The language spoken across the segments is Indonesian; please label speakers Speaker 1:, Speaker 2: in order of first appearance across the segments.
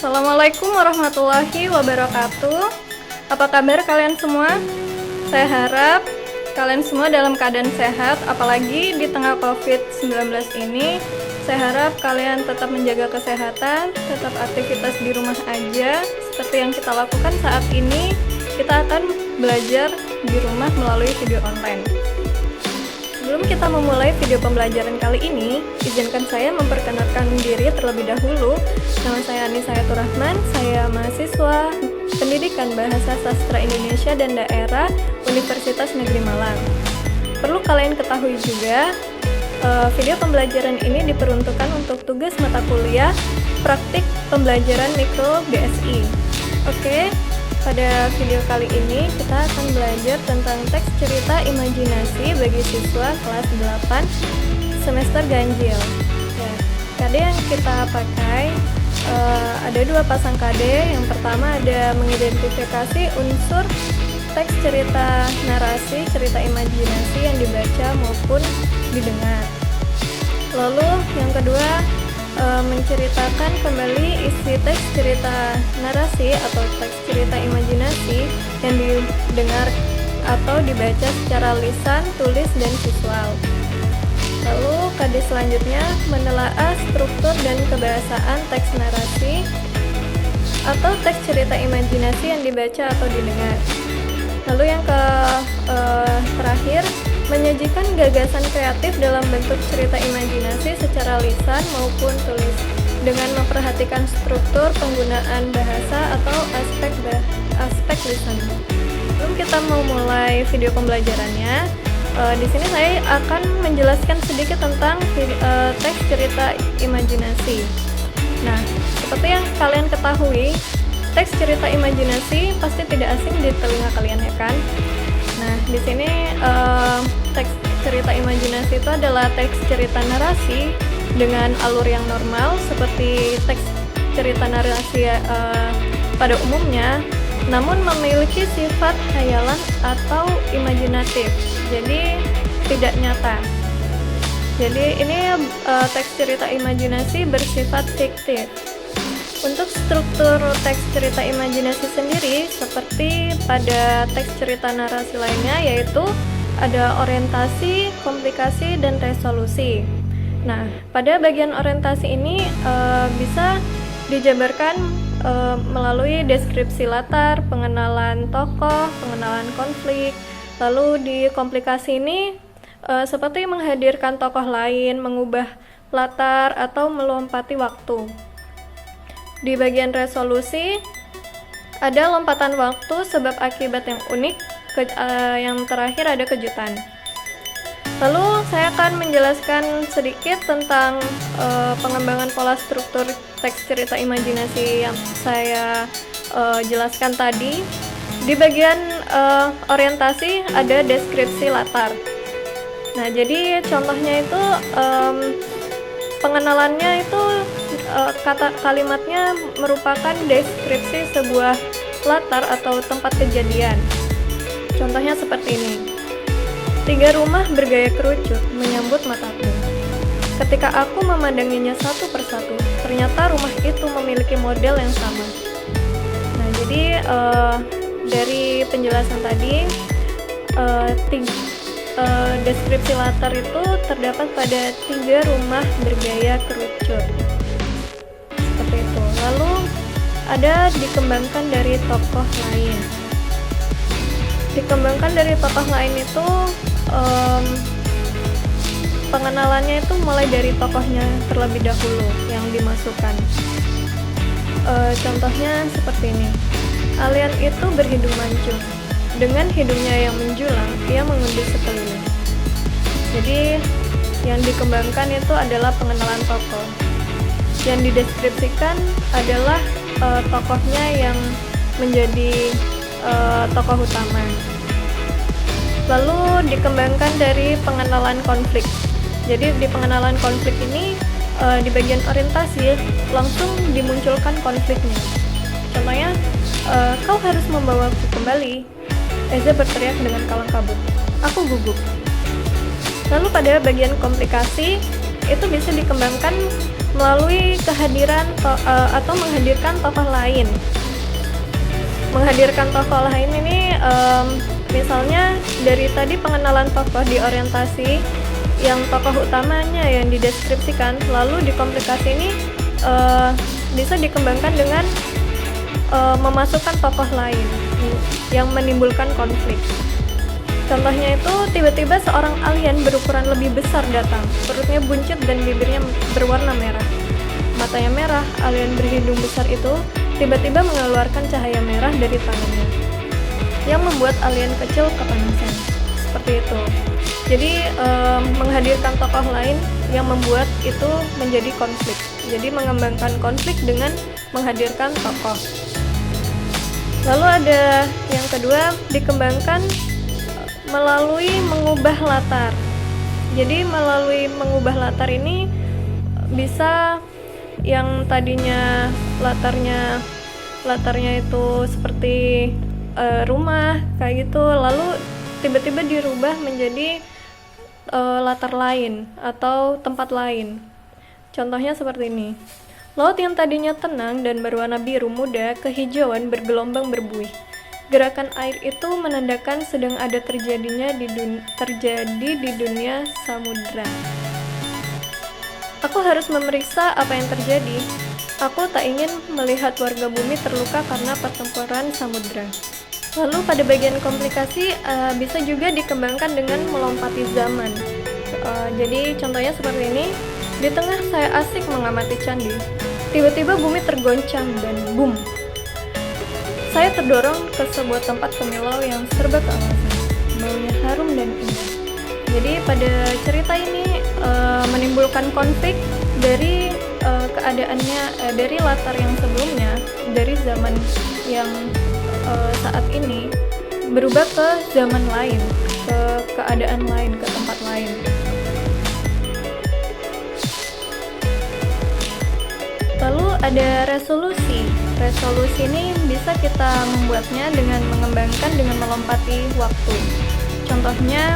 Speaker 1: Assalamualaikum warahmatullahi wabarakatuh. Apa kabar kalian semua? Saya harap kalian semua dalam keadaan sehat, apalagi di tengah COVID-19 ini. Saya harap kalian tetap menjaga kesehatan, tetap aktivitas di rumah aja. Seperti yang kita lakukan saat ini, kita akan belajar di rumah melalui video online. Sebelum kita memulai video pembelajaran kali ini, izinkan saya memperkenalkan diri terlebih dahulu. Nama saya Anissa Rahman, saya mahasiswa Pendidikan Bahasa Sastra Indonesia dan Daerah Universitas Negeri Malang. Perlu kalian ketahui juga, video pembelajaran ini diperuntukkan untuk tugas mata kuliah praktik pembelajaran mikro BSI. Oke, pada video kali ini kita akan belajar tentang teks cerita imajinasi bagi siswa kelas 8 semester ganjil. Ya, KD yang kita pakai ada dua pasang KD. Yang pertama ada mengidentifikasi unsur teks cerita narasi, cerita imajinasi yang dibaca maupun didengar. Lalu yang kedua menceritakan kembali isi teks cerita narasi atau teks cerita imajinasi yang didengar atau dibaca secara lisan, tulis, dan visual. Lalu KD selanjutnya menelaah struktur dan kebahasaan teks narasi atau teks cerita imajinasi yang dibaca atau didengar. Lalu yang terakhir, menyajikan gagasan kreatif dalam bentuk cerita imajinasi secara lisan maupun tulis dengan memperhatikan struktur penggunaan bahasa atau aspek lisan. Sebelum kita mau mulai video pembelajarannya, di sini saya akan menjelaskan sedikit tentang teks cerita imajinasi. Nah, seperti yang kalian ketahui, teks cerita imajinasi pasti tidak asing di telinga kalian, ya kan? Nah, di sini teks cerita imajinasi itu adalah teks cerita narasi dengan alur yang normal seperti teks cerita narasi pada umumnya, namun memiliki sifat khayalan atau imajinatif, jadi tidak nyata. Jadi ini teks cerita imajinasi bersifat fiktif. Untuk struktur teks cerita imajinasi sendiri, seperti pada teks cerita narasi lainnya, yaitu ada orientasi, komplikasi, dan resolusi. Nah, pada bagian orientasi ini bisa dijabarkan melalui deskripsi latar, pengenalan tokoh, pengenalan konflik. Lalu di komplikasi ini seperti menghadirkan tokoh lain, mengubah latar, atau melompati waktu. Di bagian resolusi, ada lompatan waktu sebab akibat yang unik, yang terakhir ada kejutan. Lalu saya akan menjelaskan sedikit tentang pengembangan pola struktur teks cerita imajinasi yang saya jelaskan tadi. Di bagian orientasi ada deskripsi latar. Nah, jadi contohnya itu pengenalannya itu kalimatnya merupakan deskripsi sebuah latar atau tempat kejadian. Contohnya seperti ini. 3 rumah bergaya kerucut menyambut mataku. Ketika aku memandanginya satu persatu, ternyata rumah itu memiliki model yang sama. Nah, jadi dari penjelasan tadi, deskripsi latar itu terdapat pada 3 rumah bergaya kerucut. Seperti itu. Lalu ada dikembangkan dari tokoh lain. Dikembangkan dari tokoh lain itu pengenalannya itu mulai dari tokohnya terlebih dahulu yang dimasukkan. Contohnya seperti ini. Alien itu berhidung mancung. Dengan hidungnya yang menjulang, ia mengundi sekeliling. Jadi yang dikembangkan itu adalah pengenalan tokoh. Yang dideskripsikan adalah tokohnya yang menjadi tokoh utama. Lalu dikembangkan dari pengenalan konflik. Jadi di pengenalan konflik ini di bagian orientasi langsung dimunculkan konfliknya. Contohnya, kau harus membawaku kembali. Eza berteriak dengan kalang kabut. Aku gugup. Lalu pada bagian komplikasi itu bisa dikembangkan melalui kehadiran atau menghadirkan tokoh lain. Menghadirkan tokoh lain ini misalnya dari tadi pengenalan tokoh di orientasi, yang tokoh utamanya yang dideskripsikan, lalu di komplikasi ini bisa dikembangkan dengan memasukkan tokoh lain yang menimbulkan konflik. Contohnya itu tiba-tiba seorang alien berukuran lebih besar datang, perutnya buncit dan bibirnya berwarna merah. Matanya merah, alien berhidung besar itu tiba-tiba mengeluarkan cahaya merah dari tangannya, yang membuat alien kecil kepanasan. Seperti itu. Jadi menghadirkan tokoh lain yang membuat itu menjadi konflik. Jadi mengembangkan konflik dengan menghadirkan tokoh. Lalu ada yang kedua, dikembangkan melalui mengubah latar. Jadi melalui mengubah latar ini bisa yang tadinya latarnya itu seperti rumah kayak gitu, lalu tiba-tiba dirubah menjadi latar lain atau tempat lain. Contohnya seperti ini. Laut yang tadinya tenang dan berwarna biru muda kehijauan bergelombang berbuih. Gerakan air itu menandakan sedang ada terjadi di dunia samudra. Aku harus memeriksa apa yang terjadi. Aku tak ingin melihat warga bumi terluka karena pertempuran samudra. Lalu pada bagian komplikasi bisa juga dikembangkan dengan melompati zaman. Jadi contohnya seperti ini. Di tengah saya asik mengamati candi, tiba-tiba bumi tergoncang dan boom. Saya terdorong ke sebuah tempat pemilau yang serba keawasan, baunya harum dan indah. Jadi pada cerita ini menimbulkan konflik dari keadaannya, dari latar yang sebelumnya, dari zaman yang saat ini berubah ke zaman lain, ke keadaan lain, ke tempat lain. Lalu ada resolusi. Resolusi ini bisa kita membuatnya dengan mengembangkan dengan melompati waktu. Contohnya,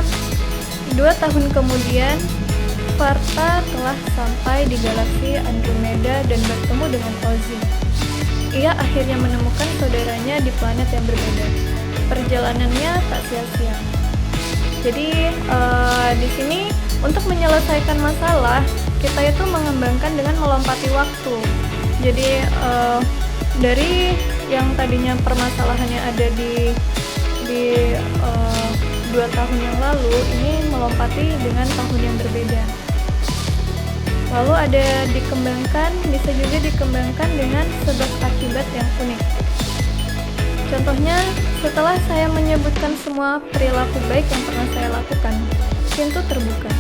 Speaker 1: 2 tahun kemudian, Sparta telah sampai di galaksi Andromeda dan bertemu dengan Ozzy. Ia akhirnya menemukan saudaranya di planet yang berbeda. Perjalanannya tak sia-sia. Jadi di sini untuk menyelesaikan masalah kita itu mengembangkan dengan melompati waktu. Jadi dari yang tadinya permasalahannya ada di 2 tahun yang lalu, ini melompati dengan tahun yang berbeda. Lalu ada dikembangkan, bisa juga dikembangkan dengan sebab akibat yang unik. Contohnya, setelah saya menyebutkan semua perilaku baik yang pernah saya lakukan, pintu terbuka,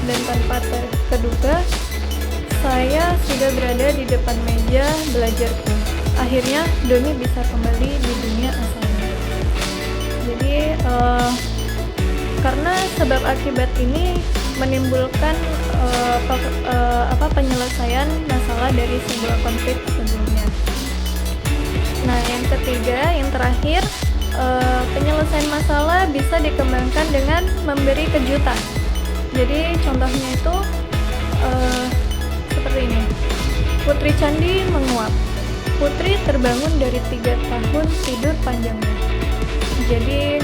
Speaker 1: dan tanpa terduga, saya sudah berada di depan meja belajarku. Akhirnya, Doni bisa kembali di dunia asalnya. Jadi, karena sebab akibat ini menimbulkan penyelesaian masalah dari sebuah konflik sebelumnya. Nah, yang ketiga, yang terakhir, penyelesaian masalah bisa dikembangkan dengan memberi kejutan. Jadi contohnya itu seperti ini. Putri Candi menguap. Putri terbangun dari 3 tahun tidur panjangnya. Jadi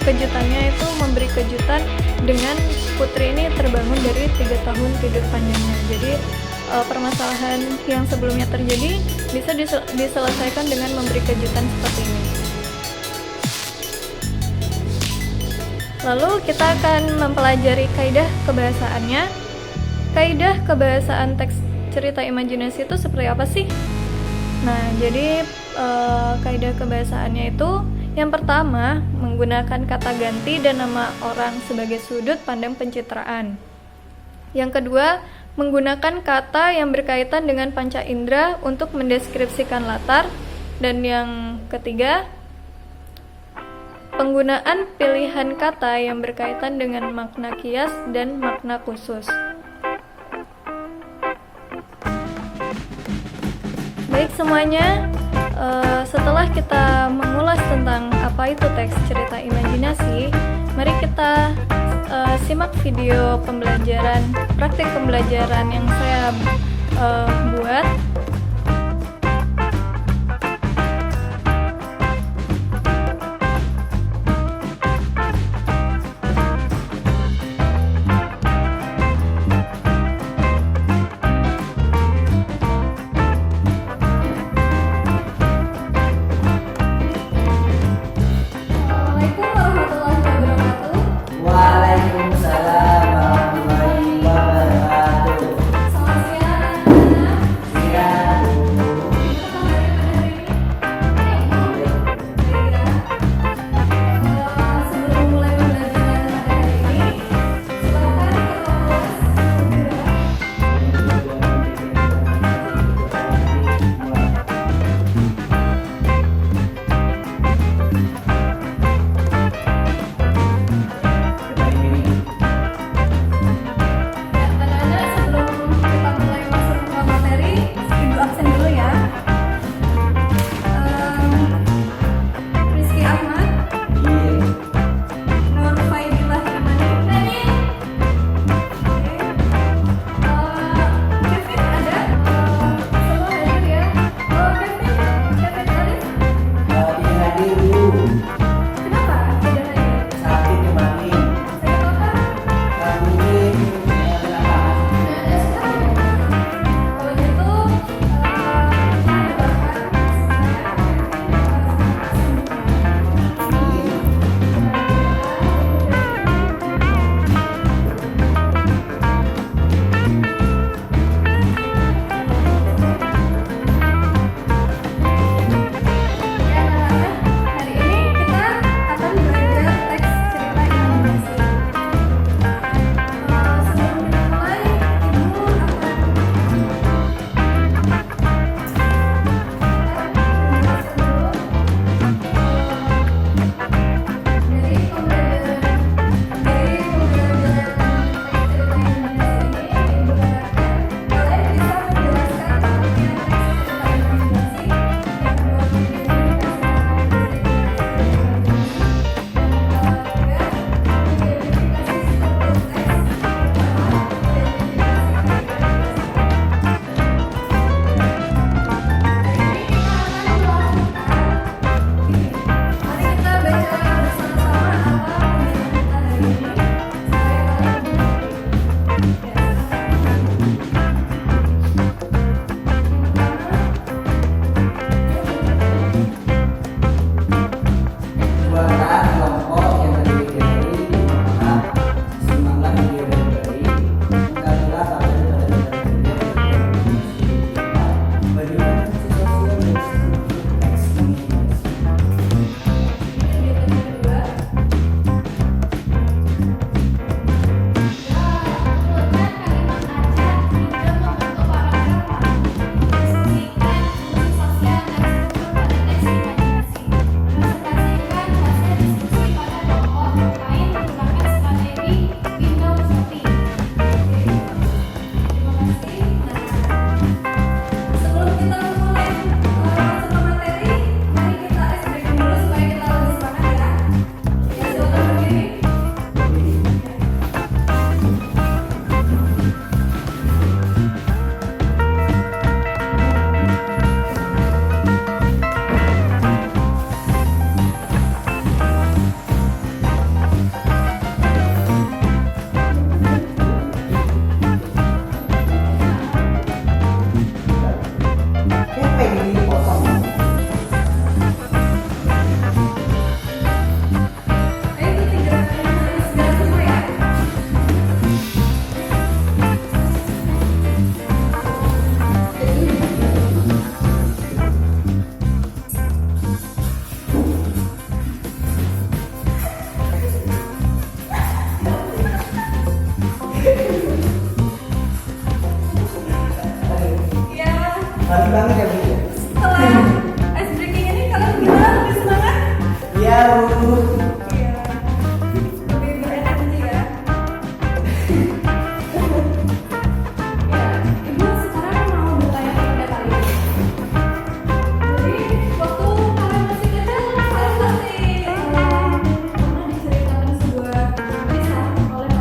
Speaker 1: kejutannya itu memberi kejutan dengan putri ini terbangun dari 3 tahun tidur panjangnya. Jadi permasalahan yang sebelumnya terjadi bisa diselesaikan dengan memberi kejutan seperti ini. Lalu kita akan mempelajari kaidah kebahasaannya. Kaidah kebahasaan teks cerita imajinasi itu seperti apa sih? Nah, jadi kaidah kebahasaannya itu yang pertama, menggunakan kata ganti dan nama orang sebagai sudut pandang pencitraan. Yang kedua, menggunakan kata yang berkaitan dengan panca indera untuk mendeskripsikan latar. Dan yang ketiga, penggunaan pilihan kata yang berkaitan dengan makna kias dan makna khusus. Baik semuanya, setelah kita mengulas tentang apa itu teks cerita imajinasi, mari kita simak video pembelajaran, praktik pembelajaran yang saya buat.
Speaker 2: Mantap banget ya Bu.
Speaker 1: Setelah ice breaking ini kalian gimana? Lebih semangat?
Speaker 2: Iya Bu.
Speaker 1: Iya. Lebih berenergi ya. Ya, Ibu sekarang mau bertanya kepada kalian. Jadi waktu kalian masih kecil, kalian pasti pernah diceritakan sebuah kisah oleh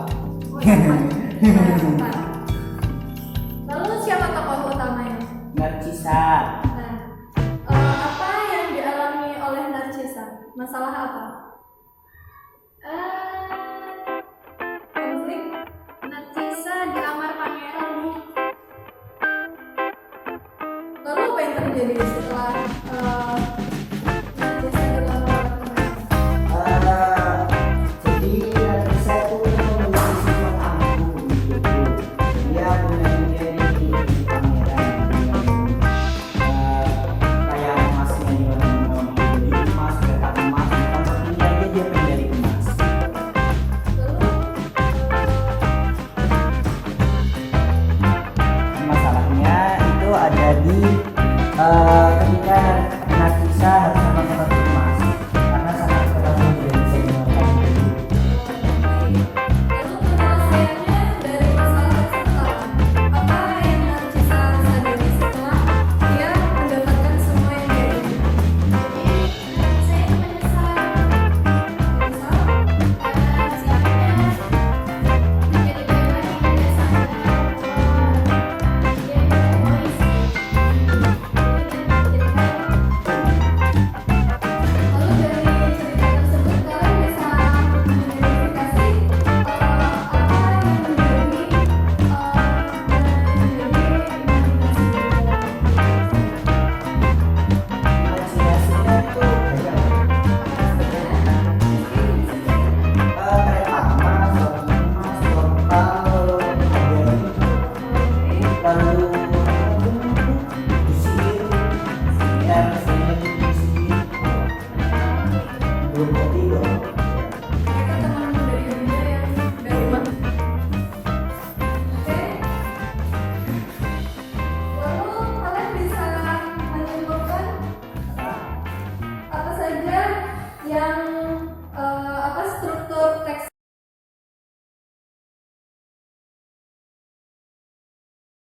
Speaker 1: Oh, empat. Lalu siapa tokoh utamanya?
Speaker 2: Narcisa.
Speaker 1: Nah, apa yang dialami oleh Narcisa? Masalah apa? Konflik?
Speaker 3: Narcisa dilamar pangeran nih.
Speaker 1: Lalu apa yang terjadi setelah Narcisa dilamar pangeran?
Speaker 2: Jadi Narcisa itu memiliki sifat angkuh gitu. Dia punya menjadi pangeran. Kayak emasnya juga menjadi emas, petak emas. Kalau ini aja dia menjadi emas. Masalahnya itu ada di ketika Narcisa harus mendapatkan emas karena sangat keras tidak bisa dimakan.
Speaker 1: Lalu penyelesaiannya dari masalah tersebut apa yang Narcisa sadari setelah dia mendapatkan semua yang dia inginkan?
Speaker 3: Jadi saya menyesal
Speaker 1: Menyesal?
Speaker 3: karena sikapnya menjadi pribadi yang tidak sadar bahwa dia egois.
Speaker 1: Lalu dari cerita tersebut kalian bisa mengidentifikasi apa yang menjadi
Speaker 2: Imajinasinya itu banyak. Kereta emas, roti emas, portal, lalu kusir, dan kusir, belum kopi dong.
Speaker 1: mereka teman dari dunia yang dari rumah. Oke. Lalu kalian bisa menyimpulkan apa saja yang